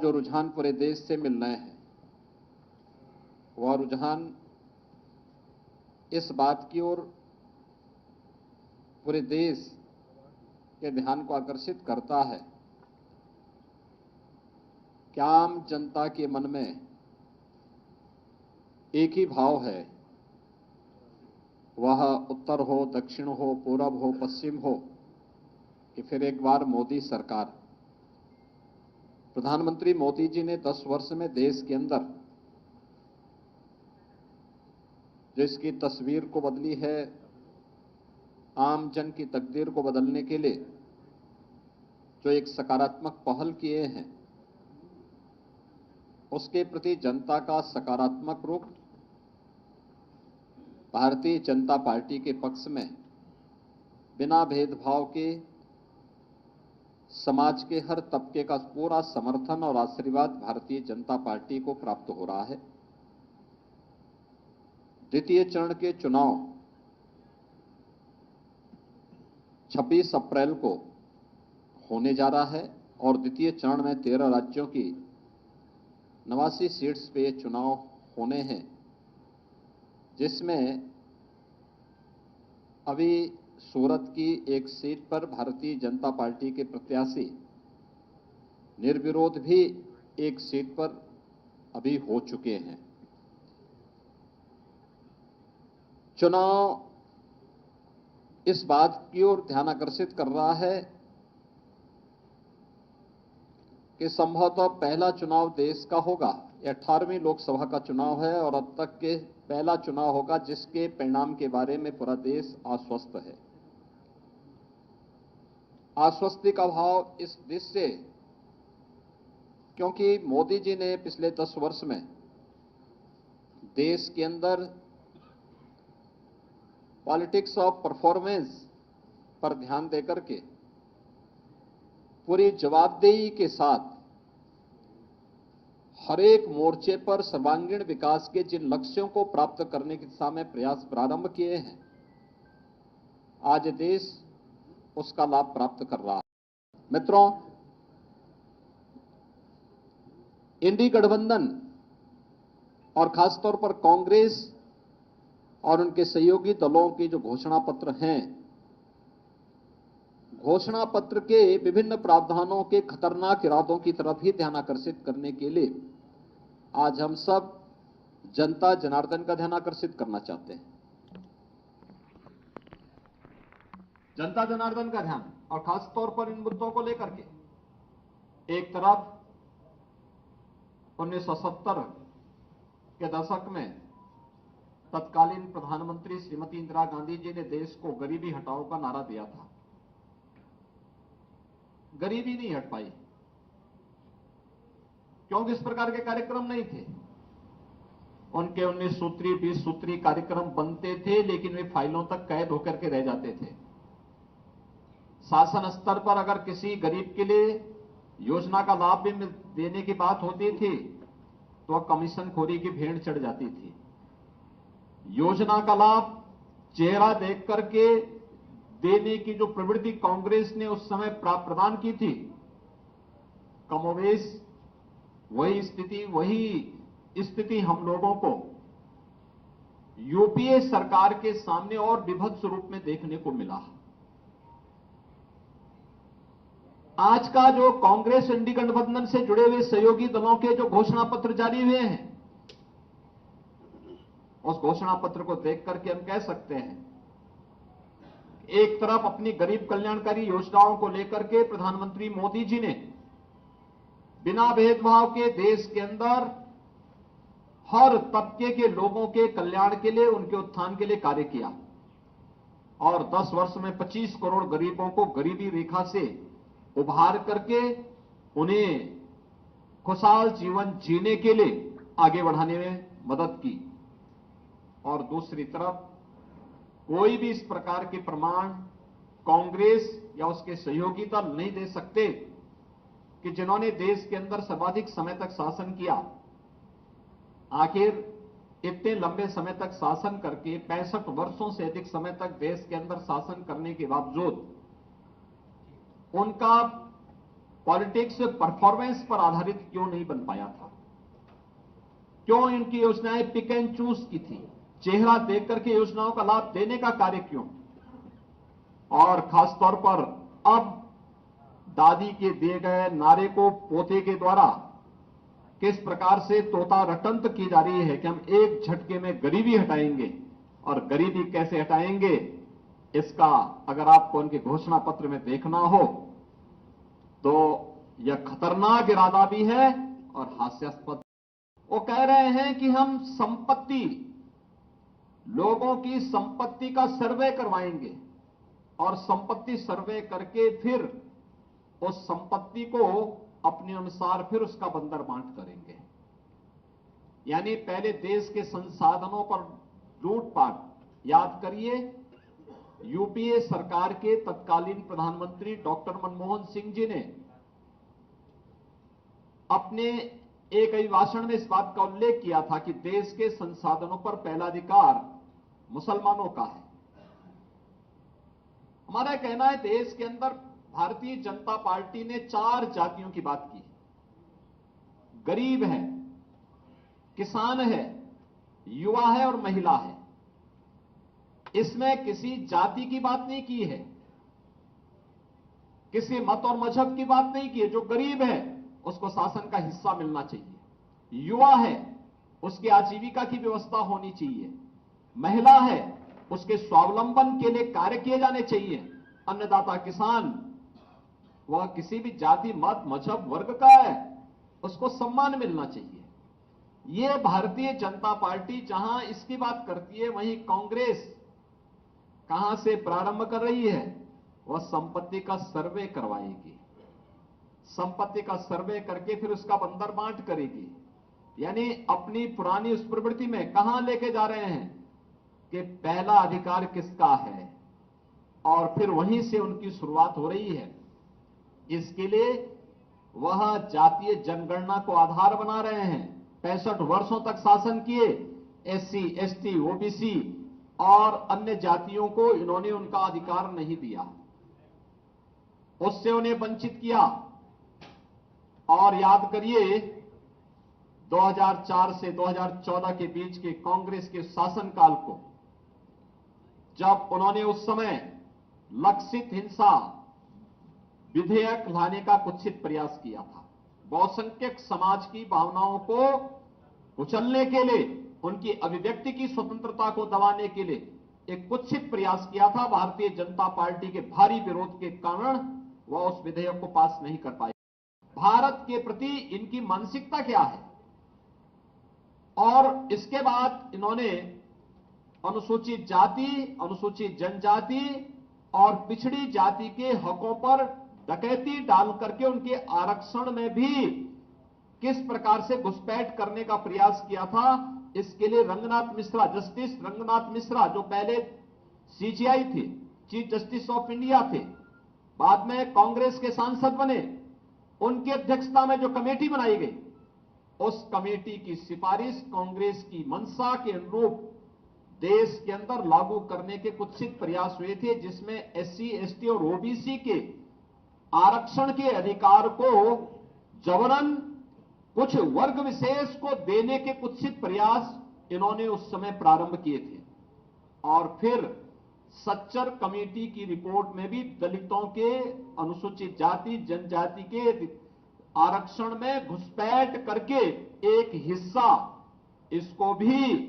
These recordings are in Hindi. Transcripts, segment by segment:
जो रुझान पूरे देश से मिल रहे हैं वह रुझान इस बात की ओर पूरे देश के ध्यान को आकर्षित करता है कि आम जनता के मन में एक ही भाव है, वह उत्तर हो, दक्षिण हो, पूरब हो, पश्चिम हो, कि फिर एक बार मोदी सरकार। प्रधानमंत्री मोदी जी ने 10 वर्ष में देश के अंदर जो इसकी तस्वीर को बदली है, आम जन की तकदीर को बदलने के लिए जो एक सकारात्मक पहल किए हैं, उसके प्रति जनता का सकारात्मक रुख भारतीय जनता पार्टी के पक्ष में बिना भेदभाव के समाज के हर तबके का पूरा समर्थन और आशीर्वाद भारतीय जनता पार्टी को प्राप्त हो रहा है। द्वितीय चरण के चुनाव 26 अप्रैल को होने जा रहा है और द्वितीय चरण में 13 राज्यों की 89 सीट्स पे चुनाव होने हैं, जिसमें अभी सूरत की एक सीट पर भारतीय जनता पार्टी के प्रत्याशी निर्विरोध भी एक सीट पर अभी हो चुके हैं। चुनाव इस बात की ओर ध्यान आकर्षित कर रहा है कि संभवतः पहला चुनाव देश का होगा। 18वीं लोकसभा का चुनाव है और अब तक के पहला चुनाव होगा जिसके परिणाम के बारे में पूरा देश आश्वस्त है। आश्वस्ति का भाव इस दृष्टि से क्योंकि मोदी जी ने पिछले 10 वर्ष में देश के अंदर पॉलिटिक्स ऑफ परफॉर्मेंस पर ध्यान देकर के पूरी जवाबदेही के साथ हर एक मोर्चे पर सर्वांगीण विकास के जिन लक्ष्यों को प्राप्त करने की दिशा में प्रयास प्रारंभ किए हैं, आज देश उसका लाभ प्राप्त कर रहा है। मित्रों, इंडी गठबंधन और खासतौर पर कांग्रेस और उनके सहयोगी दलों के जो घोषणा पत्र हैं, घोषणा पत्र के विभिन्न प्रावधानों के खतरनाक इरादों की तरफ ही ध्यान आकर्षित करने के लिए आज हम सब जनता जनार्दन का ध्यान आकर्षित करना चाहते हैं। जनता जनार्दन का ध्यान, और खासतौर पर इन मुद्दों को लेकर के एक तरफ 1970 के दशक में तत्कालीन प्रधानमंत्री श्रीमती इंदिरा गांधी जी ने देश को गरीबी हटाओ का नारा दिया था। गरीबी नहीं हट पाई क्योंकि इस प्रकार के कार्यक्रम नहीं थे। उनके 19 सूत्री 20 सूत्री कार्यक्रम बनते थे, लेकिन वे फाइलों तक कैद होकर के रह जाते थे। शासन स्तर पर अगर किसी गरीब के लिए योजना का लाभ भी देने की बात होती थी तो वह कमीशनखोरी की भेंट चढ़ जाती थी। योजना का लाभ चेहरा देख करके देने की जो प्रवृत्ति कांग्रेस ने उस समय प्रदान की थी, कमोवेश वही स्थिति हम लोगों को यूपीए सरकार के सामने और विभत्स रूप में देखने को मिला। आज का जो कांग्रेस इंडी गठबंधन से जुड़े हुए सहयोगी दलों के जो घोषणा पत्र जारी हुए हैं, उस घोषणा पत्र को देख करके हम कह सकते हैं, एक तरफ अपनी गरीब कल्याणकारी योजनाओं को लेकर के प्रधानमंत्री मोदी जी ने बिना भेदभाव के देश के अंदर हर तबके के लोगों के कल्याण के लिए, उनके उत्थान के लिए कार्य किया और 10 वर्ष में 25 करोड़ गरीबों को गरीबी रेखा से उभार करके उन्हें खुशहाल जीवन जीने के लिए आगे बढ़ाने में मदद की। और दूसरी तरफ कोई भी इस प्रकार के प्रमाण कांग्रेस या उसके सहयोगी दल नहीं दे सकते कि जिन्होंने देश के अंदर सर्वाधिक समय तक शासन किया, आखिर इतने लंबे समय तक शासन करके 65 वर्षों से अधिक समय तक देश के अंदर शासन करने के बावजूद उनका पॉलिटिक्स परफॉर्मेंस पर आधारित क्यों नहीं बन पाया था? क्यों इनकी योजनाएं पिक एंड चूज की थी? चेहरा देख करके योजनाओं का लाभ देने का कार्य क्यों? और खासतौर पर अब दादी के दिए गए नारे को पोते के द्वारा किस प्रकार से तोता रटंत की जा रही है कि हम एक झटके में गरीबी हटाएंगे, और गरीबी कैसे हटाएंगे इसका अगर आपको उनके घोषणा पत्र में देखना हो तो यह खतरनाक इरादा भी है और हास्यास्पद। वो कह रहे हैं कि हम संपत्ति, लोगों की संपत्ति का सर्वे करवाएंगे और संपत्ति सर्वे करके फिर उस संपत्ति को अपने अनुसार फिर उसका बंदर बांट करेंगे। यानी पहले देश के संसाधनों पर लूटपाट। याद करिए, यूपीए सरकार के तत्कालीन प्रधानमंत्री डॉक्टर मनमोहन सिंह जी ने अपने एक अभिभाषण में इस बात का उल्लेख किया था कि देश के संसाधनों पर पहला अधिकार मुसलमानों का है। हमारा कहना है देश के अंदर भारतीय जनता पार्टी ने 4 जातियों की बात की। गरीब है, किसान है, युवा है और महिला है। इसमें किसी जाति की बात नहीं की है, किसी मत और मजहब की बात नहीं की है। जो गरीब है उसको शासन का हिस्सा मिलना चाहिए, युवा है उसकी आजीविका की व्यवस्था होनी चाहिए, महिला है उसके स्वावलंबन के लिए कार्य किए जाने चाहिए, अन्नदाता किसान वह किसी भी जाति मत मजहब वर्ग का है उसको सम्मान मिलना चाहिए। यह भारतीय जनता पार्टी जहां इसकी बात करती है, वहीं कांग्रेस कहां से प्रारंभ कर रही है? वह संपत्ति का सर्वे करवाएगी, संपत्ति का सर्वे करके फिर उसका बंदर बांट करेगी। यानी अपनी पुरानी उस प्रवृत्ति में कहां लेके जा रहे हैं कि पहला अधिकार किसका है, और फिर वहीं से उनकी शुरुआत हो रही है। इसके लिए वह जातीय जनगणना को आधार बना रहे हैं। 65 वर्षों तक शासन किए, एससी, एसटी, ओबीसी और अन्य जातियों को इन्होंने उनका अधिकार नहीं दिया, उससे उन्हें वंचित किया। और याद करिए 2004 से 2014 के बीच के कांग्रेस के शासनकाल को, जब उन्होंने उस समय लक्षित हिंसा विधेयक लाने का कुत्सित प्रयास किया था। बहुसंख्यक समाज की भावनाओं को कुचलने के लिए, उनकी अभिव्यक्ति की स्वतंत्रता को दबाने के लिए एक कुत्सित प्रयास किया था। भारतीय जनता पार्टी के भारी विरोध के कारण वह उस विधेयक को पास नहीं कर पाए। भारत के प्रति इनकी मानसिकता क्या है? और इसके बाद इन्होंने अनुसूचित जाति, अनुसूचित जनजाति और पिछड़ी जाति के हकों पर डकैती डाल करके उनके आरक्षण में भी किस प्रकार से घुसपैठ करने का प्रयास किया था। इसके लिए रंगनाथ मिश्रा, जस्टिस रंगनाथ मिश्रा, जो पहले सीजीआई थे, चीफ जस्टिस ऑफ इंडिया थे, बाद में कांग्रेस के सांसद बने, उनकी अध्यक्षता में जो कमेटी बनाई गई, उस कमेटी की सिफारिश कांग्रेस की मंशा के अनुरूप देश के अंदर लागू करने के कुत्सित प्रयास हुए थे, जिसमें एससी, एसटी और ओबीसी के आरक्षण के अधिकार को जबरन कुछ वर्ग विशेष को देने के कुत्सित प्रयास इन्होंने उस समय प्रारंभ किए थे। और फिर सच्चर कमेटी की रिपोर्ट में भी दलितों के, अनुसूचित जाति जनजाति के आरक्षण में घुसपैठ करके एक हिस्सा इसको भी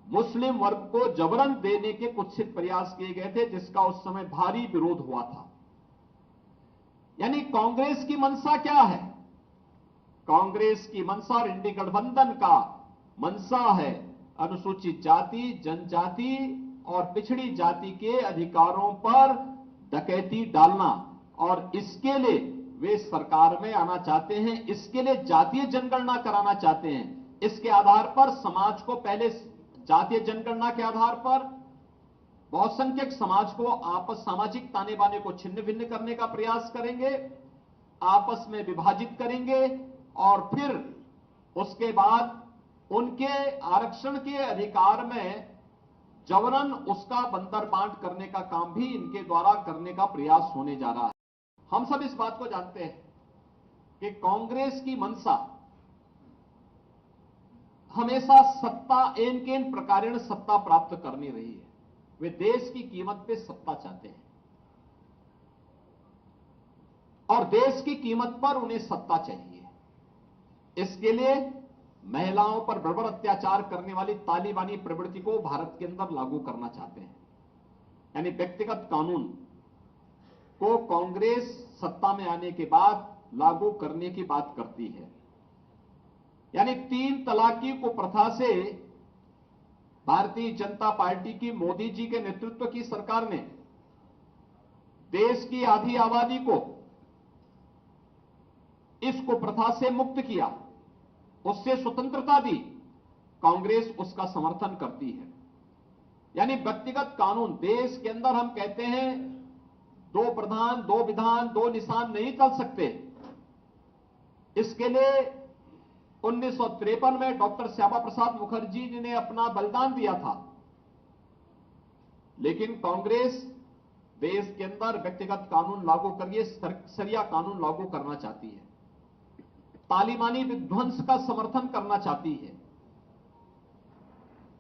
मुस्लिम वर्ग को जबरन देने के कुत्सित प्रयास किए गए थे, जिसका उस समय भारी विरोध हुआ था। यानी कांग्रेस की मंशा क्या है? कांग्रेस की मंशा और इंडी गठबंधन का मंशा है अनुसूचित जाति, जनजाति और पिछड़ी जाति के अधिकारों पर डकैती डालना, और इसके लिए वे सरकार में आना चाहते हैं। इसके लिए जातीय जनगणना कराना चाहते हैं। इसके आधार पर समाज को, पहले जातीय जनगणना के आधार पर बहुसंख्यक समाज को आपस, सामाजिक ताने बाने को छिन्न भिन्न करने का प्रयास करेंगे, आपस में विभाजित करेंगे, और फिर उसके बाद उनके आरक्षण के अधिकार में जबरन उसका बंदर बांट करने का काम भी इनके द्वारा करने का प्रयास होने जा रहा है। हम सब इस बात को जानते हैं कि कांग्रेस की मंशा हमेशा सत्ता एन केन प्रकारेण सत्ता प्राप्त करनी रही है। वे देश की कीमत पे सत्ता चाहते हैं और देश की कीमत पर उन्हें सत्ता चाहिए। इसके लिए महिलाओं पर बर्बर अत्याचार करने वाली तालिबानी प्रवृत्ति को भारत के अंदर लागू करना चाहते हैं। यानी व्यक्तिगत कानून को कांग्रेस सत्ता में आने के बाद लागू करने की बात करती है। यानी 3 तलाकी को प्रथा से भारतीय जनता पार्टी की मोदी जी के नेतृत्व की सरकार ने देश की आधी आबादी को इसको प्रथा से मुक्त किया, उससे स्वतंत्रता दी। कांग्रेस उसका समर्थन करती है। यानी व्यक्तिगत कानून देश के अंदर हम कहते हैं 2 प्रधान 2 विधान 2 निशान नहीं चल सकते। इसके लिए 1953 में डॉक्टर श्यामा प्रसाद मुखर्जी जी ने अपना बलिदान दिया था। लेकिन कांग्रेस देश के अंदर व्यक्तिगत कानून लागू करिए सरिया कानून लागू करना चाहती है, तालिबानी विध्वंस का समर्थन करना चाहती है।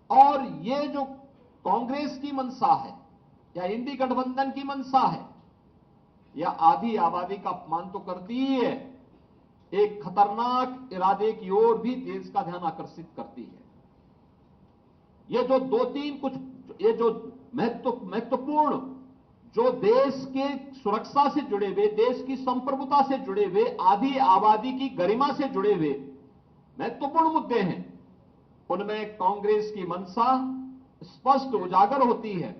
और ये जो कांग्रेस की मंशा है या इंडी गठबंधन की मंशा है, या आधी आबादी का अपमान तो करती ही है, एक खतरनाक इरादे की ओर भी देश का ध्यान आकर्षित करती है। ये जो 2-3 कुछ ये जो महत्वपूर्ण जो देश के सुरक्षा से जुड़े हुए, देश की संप्रभुता से जुड़े हुए, आधी आबादी की गरिमा से जुड़े हुए महत्वपूर्ण मुद्दे हैं, उनमें कांग्रेस की मंशा स्पष्ट उजागर होती है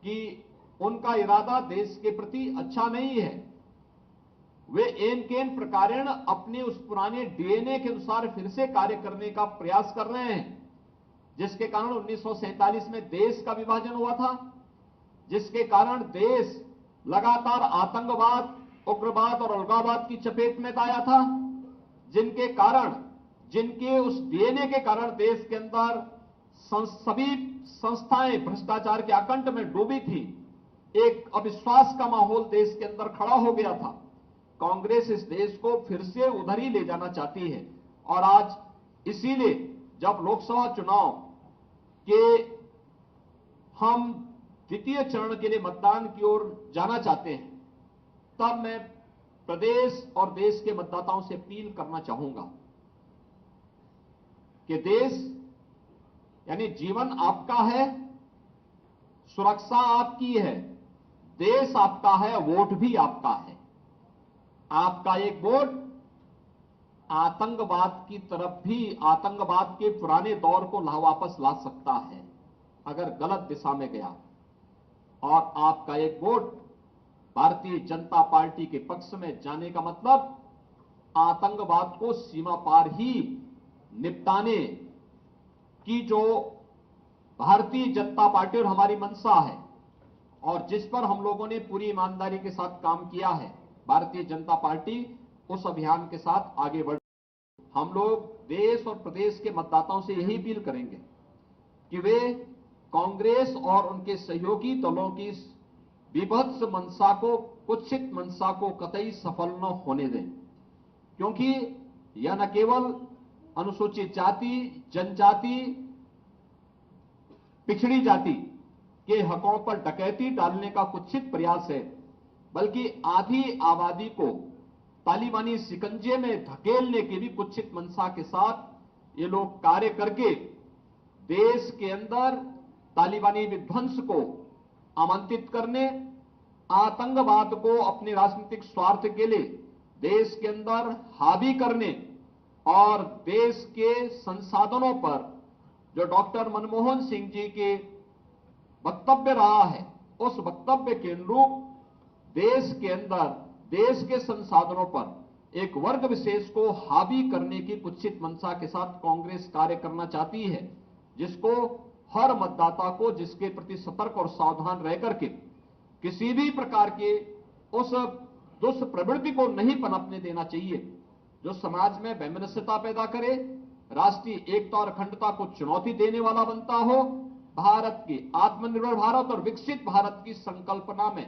कि उनका इरादा देश के प्रति अच्छा नहीं है। वे एन केन प्रकारेण अपने उस पुराने डीएनए के अनुसार फिर से कार्य करने का प्रयास कर रहे हैं, जिसके कारण 1947 में देश का विभाजन हुआ था, जिसके कारण देश लगातार आतंकवाद, उग्रवाद और अलगाववाद की चपेट में आया था, जिनके उस डीएनए के कारण देश के अंदर सभी संस्थाएं भ्रष्टाचार के आकंठ में डूबी थी। एक अविश्वास का माहौल देश के अंदर खड़ा हो गया था। कांग्रेस इस देश को फिर से उधर ही ले जाना चाहती है। और आज इसीलिए जब लोकसभा चुनाव के हम द्वितीय चरण के लिए मतदान की ओर जाना चाहते हैं, तब मैं प्रदेश और देश के मतदाताओं से अपील करना चाहूंगा कि देश यानी जीवन आपका है, सुरक्षा आपकी है, देश आपका है, वोट भी आपका है। आपका एक वोट आतंकवाद की तरफ भी, आतंकवाद के पुराने दौर को वापस ला सकता है अगर गलत दिशा में गया। और आपका एक वोट भारतीय जनता पार्टी के पक्ष में जाने का मतलब आतंकवाद को सीमा पार ही निपटाने की जो भारतीय जनता पार्टी और हमारी मंशा है, और जिस पर हम लोगों ने पूरी ईमानदारी के साथ काम किया है, भारतीय जनता पार्टी उस अभियान के साथ आगे बढ़। हम लोग देश और प्रदेश के मतदाताओं से यही अपील करेंगे कि वे कांग्रेस और उनके सहयोगी दलों की विभत्स मंशा को, कुत्सित मंशा को कतई सफल न होने दें, क्योंकि यह न केवल अनुसूचित जाति, जनजाति, पिछड़ी जाति के हकों पर डकैती डालने का कुत्सित प्रयास है, बल्कि आधी आबादी को तालिबानी शिकंजे में धकेलने की भी कुत्सित मंशा के साथ ये लोग कार्य करके देश के अंदर तालिबानी विध्वंस को आमंत्रित करने, आतंकवाद को अपने राजनीतिक स्वार्थ के लिए देश के अंदर हावी करने और देश के संसाधनों पर जो डॉक्टर मनमोहन सिंह जी के वक्तव्य रहा है, उस वक्तव्य के अनुरूप देश के अंदर देश के संसाधनों पर एक वर्ग विशेष को हावी करने की कुत्सित मंशा के साथ कांग्रेस कार्य करना चाहती है, जिसको हर मतदाता को जिसके प्रति सतर्क और सावधान रह करके किसी भी प्रकार के उस दुष्प्रवृत्ति को नहीं पनपने देना चाहिए, जो समाज में वैमनस्यता पैदा करे, राष्ट्रीय एकता और अखंडता को चुनौती देने वाला बनता हो, भारत की आत्मनिर्भर भारत और विकसित भारत की संकल्पना में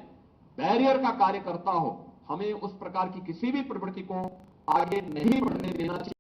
बैरियर का कार्य करता हो। हमें उस प्रकार की किसी भी प्रवृत्ति को आगे नहीं बढ़ने देना चाहिए।